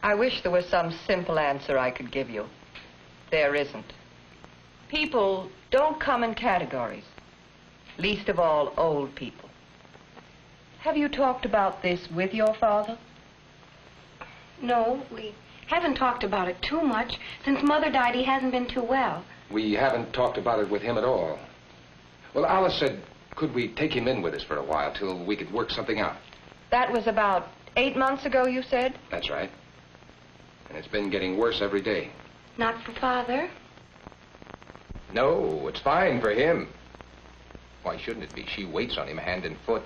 I wish there was some simple answer I could give you. There isn't. People don't come in categories, least of all old people. Have you talked about this with your father? No, we haven't talked about it too much. Since Mother died, he hasn't been too well. We haven't talked about it with him at all. Well, Alice said, could we take him in with us for a while till we could work something out? That was about 8 months ago, you said? That's right. And it's been getting worse every day. Not for Father? No, it's fine for him. Why shouldn't it be? She waits on him hand and foot.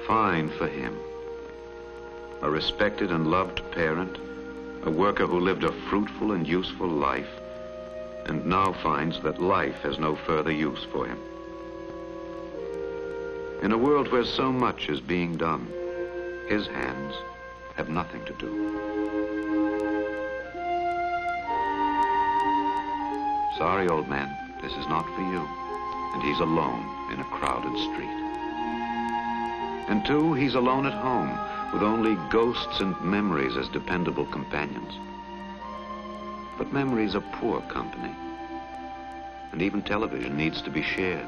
Fine for him. A respected and loved parent, a worker who lived a fruitful and useful life, and now finds that life has no further use for him. In a world where so much is being done, his hands have nothing to do. Sorry, old man, this is not for you. And he's alone in a crowded street. And two, he's alone at home, with only ghosts and memories as dependable companions. But memories are poor company. And even television needs to be shared.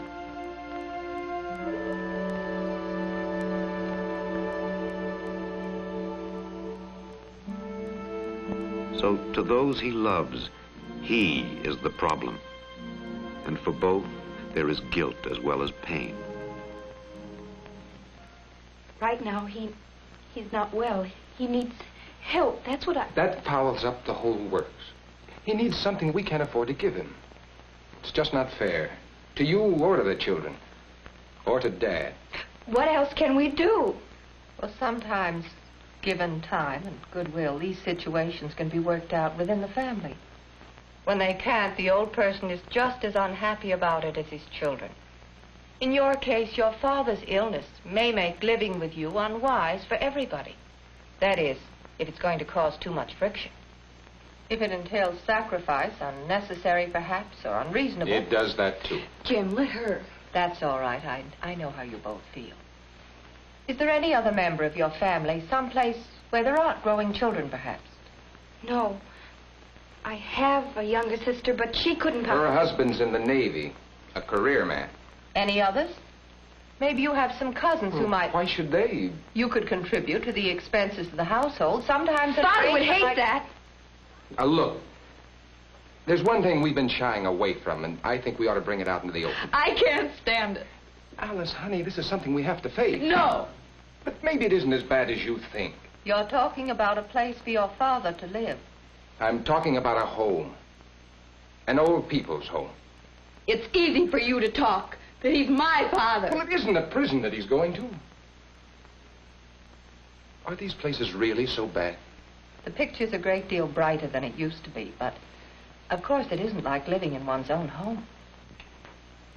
So to those he loves, he is the problem. And for both, there is guilt as well as pain. Right now, he's not well. He needs help. That's what I... That fouls up the whole works. He needs something we can't afford to give him. It's just not fair. To you or to the children. Or to Dad. What else can we do? Well, sometimes, given time and goodwill, these situations can be worked out within the family. When they can't, the old person is just as unhappy about it as his children. In your case, your father's illness may make living with you unwise for everybody. That is, if it's going to cause too much friction. If it entails sacrifice, unnecessary perhaps, or unreasonable... It does that too. Jim, let her. That's all right. I know how you both feel. Is there any other member of your family, someplace where there aren't growing children, perhaps? No. I have a younger sister, but she couldn't... Her husband's in the Navy, a career man. Any others? Maybe you have some cousins who might... Why should they? You could contribute to the expenses of the household. Sometimes... Father would hate that. Now, look. There's one thing we've been shying away from, and I think we ought to bring it out into the open. I can't stand it. Alice, honey, this is something we have to face. No. But maybe it isn't as bad as you think. You're talking about a place for your father to live. I'm talking about a home. An old people's home. It's easy for you to talk, that he's my father. Well, it isn't a prison that he's going to. Are these places really so bad? The picture's a great deal brighter than it used to be, but of course it isn't like living in one's own home.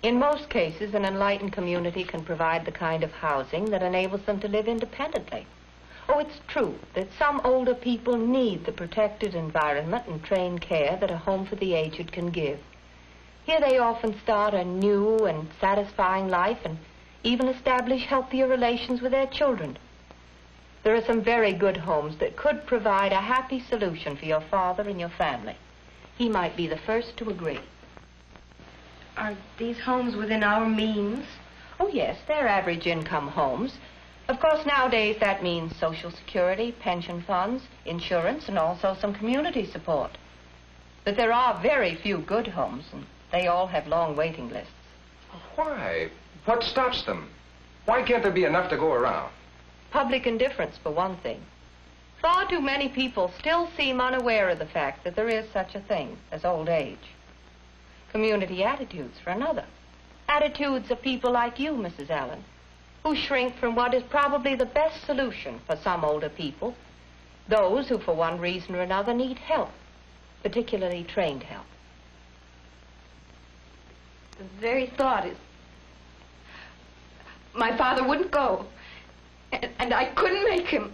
In most cases, an enlightened community can provide the kind of housing that enables them to live independently. Oh, it's true that some older people need the protected environment and trained care that a home for the aged can give. Here they often start a new and satisfying life and even establish healthier relations with their children. There are some very good homes that could provide a happy solution for your father and your family. He might be the first to agree. Are these homes within our means? Oh, yes, they're average income homes. Of course, nowadays that means Social Security, pension funds, insurance, and also some community support. But there are very few good homes, and they all have long waiting lists. Why? What stops them? Why can't there be enough to go around? Public indifference, for one thing. Far too many people still seem unaware of the fact that there is such a thing as old age. Community attitudes, for another. Attitudes of people like you, Mrs. Allen, who shrink from what is probably the best solution for some older people, those who, for one reason or another, need help, particularly trained help. The very thought is... My father wouldn't go, and I couldn't make him.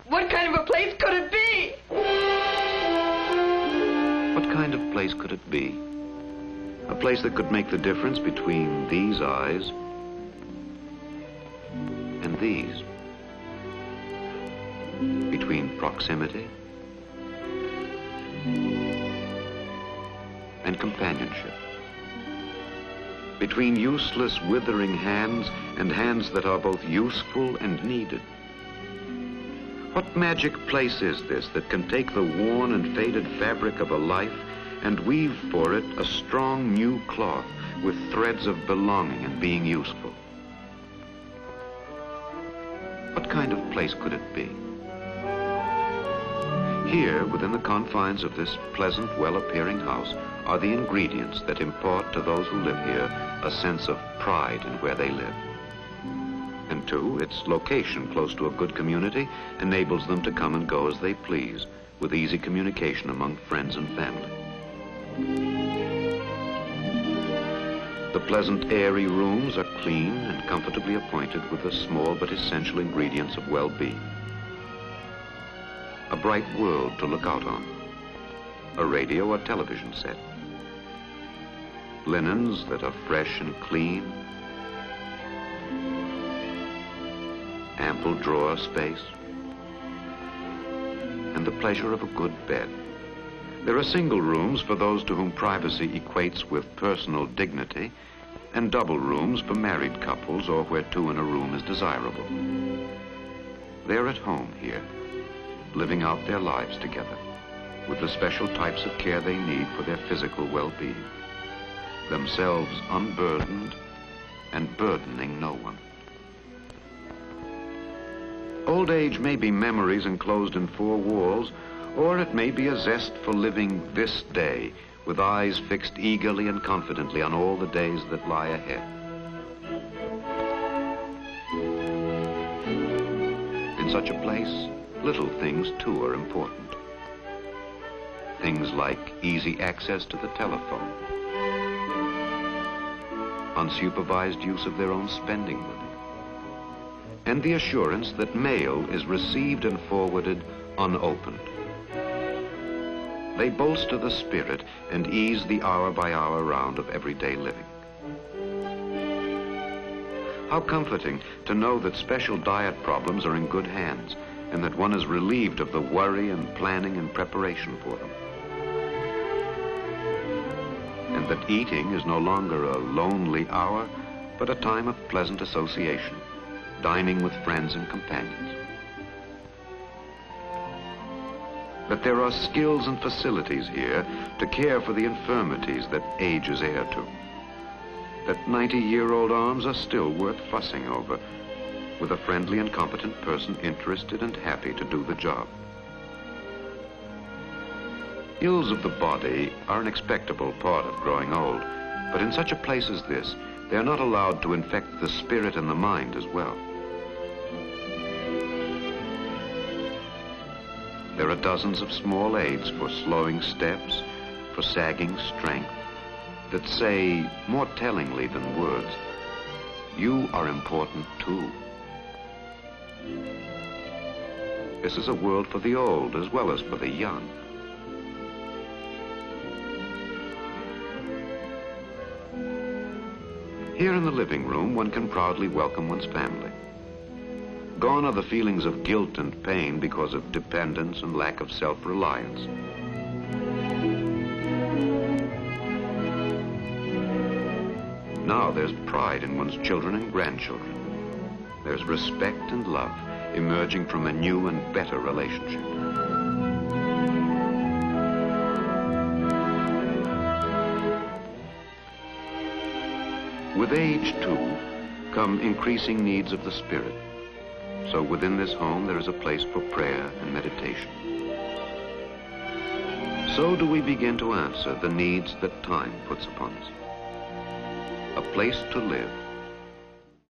What kind of a place could it be? What kind of place could it be? A place that could make the difference between these eyes and these. between proximity and companionship, between useless, withering hands and hands that are both useful and needed. What magic place is this that can take the worn and faded fabric of a life and weave for it a strong new cloth with threads of belonging and being useful? What kind of place could it be? Here, within the confines of this pleasant, well-appearing house, are the ingredients that impart to those who live here a sense of pride in where they live. And two, its location close to a good community enables them to come and go as they please, with easy communication among friends and family. The pleasant, airy rooms are clean and comfortably appointed with the small but essential ingredients of well-being. A bright world to look out on, a radio or television set, linens that are fresh and clean, ample drawer space, and the pleasure of a good bed. There are single rooms for those to whom privacy equates with personal dignity, and double rooms for married couples or where two in a room is desirable. They're at home here, living out their lives together, with the special types of care they need for their physical well-being, themselves unburdened and burdening no one. Old age may be memories enclosed in four walls, or it may be a zest for living this day, with eyes fixed eagerly and confidently on all the days that lie ahead. In such a place, little things too are important. Things like easy access to the telephone, unsupervised use of their own spending money, and the assurance that mail is received and forwarded unopened. They bolster the spirit and ease the hour-by-hour round of everyday living. How comforting to know that special diet problems are in good hands and that one is relieved of the worry and planning and preparation for them. And that eating is no longer a lonely hour, but a time of pleasant association, dining with friends and companions. That there are skills and facilities here to care for the infirmities that age is heir to. That 90-year-old arms are still worth fussing over, with a friendly and competent person interested and happy to do the job. Ills of the body are an expectable part of growing old, but in such a place as this, they are not allowed to infect the spirit and the mind as well. There are dozens of small aids for slowing steps, for sagging strength, that say, more tellingly than words, you are important too. This is a world for the old as well as for the young. Here in the living room, one can proudly welcome one's family. Gone are the feelings of guilt and pain because of dependence and lack of self-reliance. Now there's pride in one's children and grandchildren. There's respect and love emerging from a new and better relationship. With age, too, come increasing needs of the spirit. So within this home, there is a place for prayer and meditation. So do we begin to answer the needs that time puts upon us. A place to live,